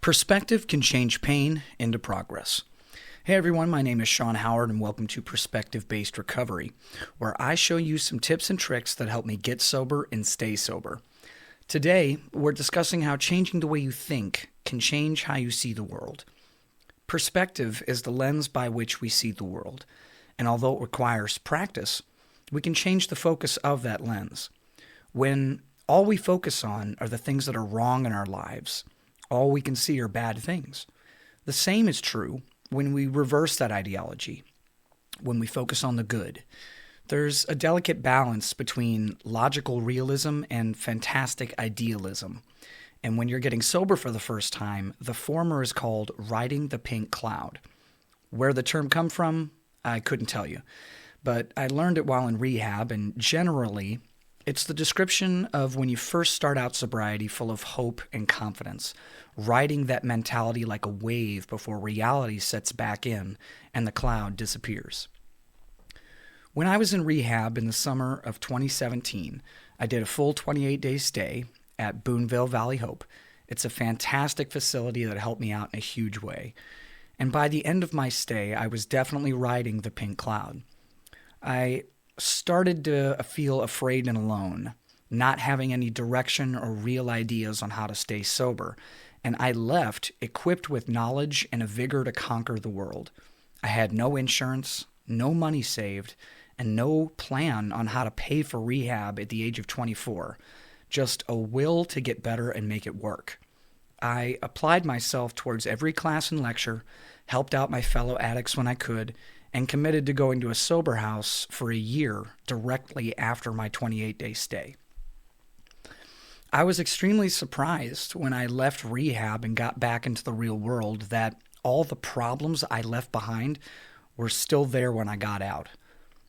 Perspective can change pain into progress. Hey everyone, my name is Sean Howard and welcome to Perspective-Based Recovery, where I show you some tips and tricks that help me get sober and stay sober. Today, we're discussing how changing the way you think can change how you see the world. Perspective is the lens by which we see the world, and although it requires practice, we can change the focus of that lens. When all we focus on are the things that are wrong in our lives, all we can see are bad things. The same is true when we reverse that ideology, when we focus on the good. There's a delicate balance between logical realism and fantastic idealism. And when you're getting sober for the first time, the former is called riding the pink cloud. Where the term come from, I couldn't tell you. But I learned it while in rehab, and generally, it's the description of when you first start out sobriety full of hope and confidence, riding that mentality like a wave before reality sets back in and the cloud disappears. When I was in rehab in the summer of 2017, I did a full 28-day stay at Boonville Valley Hope. It's a fantastic facility that helped me out in a huge way. And by the end of my stay, I was definitely riding the pink cloud. I started to feel afraid and alone, not having any direction or real ideas on how to stay sober, and I left equipped with knowledge and a vigor to conquer the world. I had no insurance, no money saved, and no plan on how to pay for rehab at the age of 24, just a will to get better and make it work. I applied myself towards every class and lecture, helped out my fellow addicts when I could, and committed to going to a sober house for a year directly after my 28-day stay. I was extremely surprised when I left rehab and got back into the real world that all the problems I left behind were still there when I got out.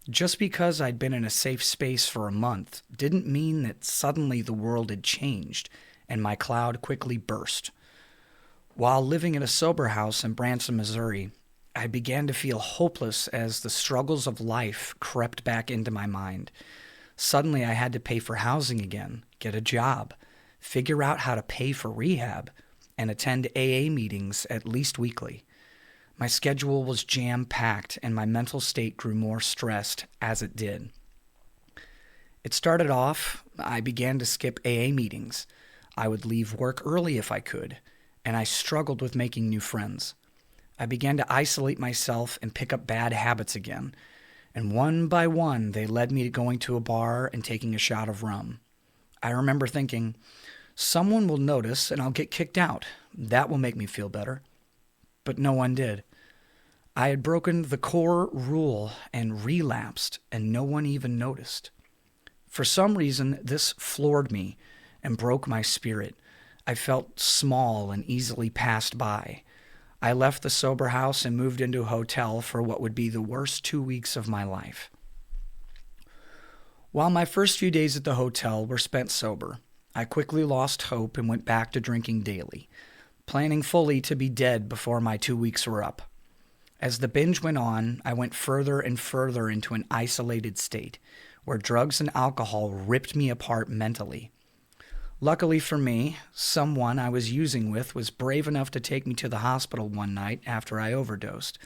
Just because I'd been in a safe space for a month didn't mean that suddenly the world had changed and my cloud quickly burst. While living in a sober house in Branson, Missouri, I began to feel hopeless as the struggles of life crept back into my mind. Suddenly, I had to pay for housing again, get a job, figure out how to pay for rehab, and attend AA meetings at least weekly. My schedule was jam-packed, and my mental state grew more stressed as it did. It started off, I began to skip AA meetings. I would leave work early if I could, and I struggled with making new friends. I began to isolate myself and pick up bad habits again, and one by one they led me to going to a bar and taking a shot of rum. I remember thinking, someone will notice and I'll get kicked out. That will make me feel better. But no one did. I had broken the core rule and relapsed, and no one even noticed. For some reason, this floored me and broke my spirit. I felt small and easily passed by. I left the sober house and moved into a hotel for what would be the worst 2 weeks of my life. While my first few days at the hotel were spent sober, I quickly lost hope and went back to drinking daily, planning fully to be dead before my 2 weeks were up. As the binge went on, I went further and further into an isolated state, where drugs and alcohol ripped me apart mentally. Luckily for me, someone I was using with was brave enough to take me to the hospital one night after I overdosed,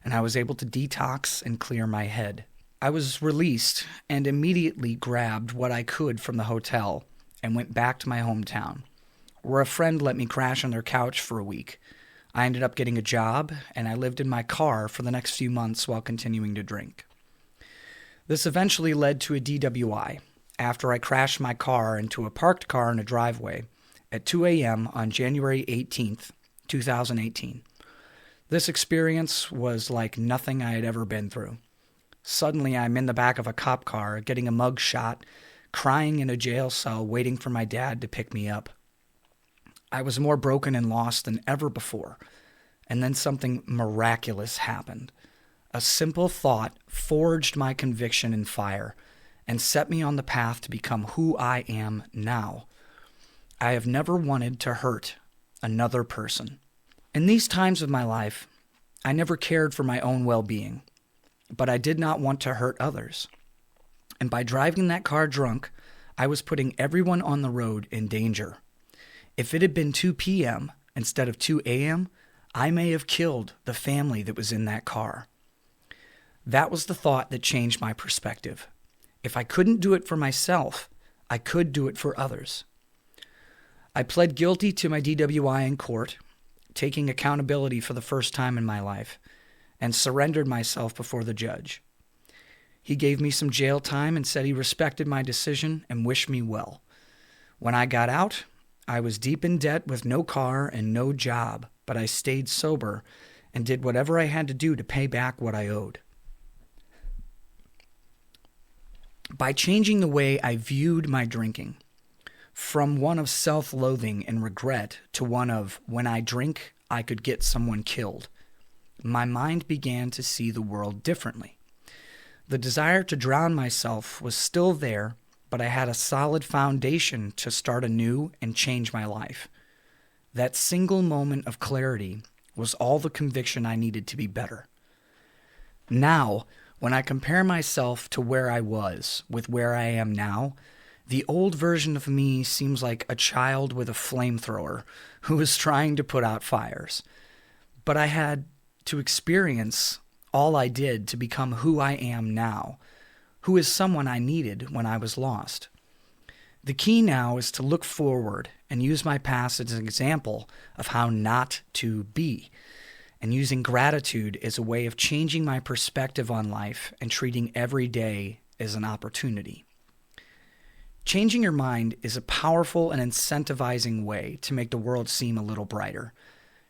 and I was able to detox and clear my head. I was released and immediately grabbed what I could from the hotel and went back to my hometown, where a friend let me crash on their couch for a week. I ended up getting a job, and I lived in my car for the next few months while continuing to drink. This eventually led to a DWI, after I crashed my car into a parked car in a driveway at 2 a.m. on January 18th, 2018. This experience was like nothing I had ever been through. Suddenly, I'm in the back of a cop car, getting a mug shot, crying in a jail cell, waiting for my dad to pick me up. I was more broken and lost than ever before, and then something miraculous happened. A simple thought forged my conviction in fire and set me on the path to become who I am now. I have never wanted to hurt another person. In these times of my life, I never cared for my own well-being, but I did not want to hurt others. And by driving that car drunk, I was putting everyone on the road in danger. If it had been 2 p.m., instead of 2 a.m., I may have killed the family that was in that car. That was the thought that changed my perspective. If I couldn't do it for myself, I could do it for others. I pled guilty to my DWI in court, taking accountability for the first time in my life, and surrendered myself before the judge. He gave me some jail time and said he respected my decision and wished me well. When I got out, I was deep in debt with no car and no job, but I stayed sober and did whatever I had to do to pay back what I owed. By changing the way I viewed my drinking, from one of self-loathing and regret to one of, when I drink, I could get someone killed, my mind began to see the world differently. The desire to drown myself was still there, but I had a solid foundation to start anew and change my life. That single moment of clarity was all the conviction I needed to be better. Now, when I compare myself to where I was with where I am now, the old version of me seems like a child with a flamethrower who is trying to put out fires. But I had to experience all I did to become who I am now, who is someone I needed when I was lost. The key now is to look forward and use my past as an example of how not to be, and using gratitude as a way of changing my perspective on life and treating every day as an opportunity. Changing your mind is a powerful and incentivizing way to make the world seem a little brighter.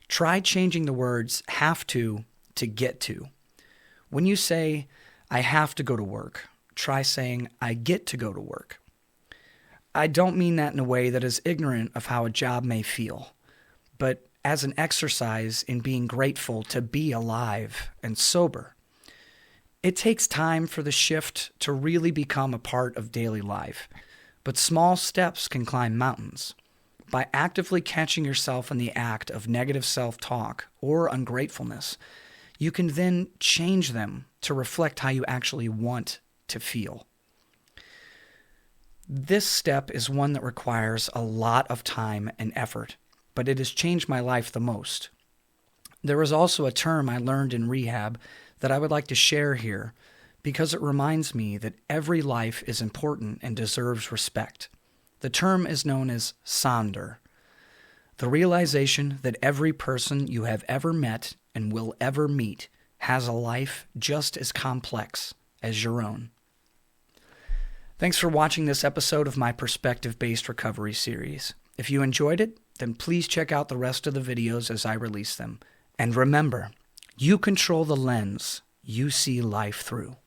Try changing the words have to get to. When you say, I have to go to work, try saying, I get to go to work. I don't mean that in a way that is ignorant of how a job may feel, but as an exercise in being grateful to be alive and sober. It takes time for the shift to really become a part of daily life, but small steps can climb mountains. By actively catching yourself in the act of negative self-talk or ungratefulness, you can then change them to reflect how you actually want to feel. This step is one that requires a lot of time and effort, but it has changed my life the most. There is also a term I learned in rehab that I would like to share here because it reminds me that every life is important and deserves respect. The term is known as Sonder. The realization that every person you have ever met and will ever meet has a life just as complex as your own. Thanks for watching this episode of my perspective-based recovery series. If you enjoyed it, then please check out the rest of the videos as I release them. And remember, you control the lens you see life through.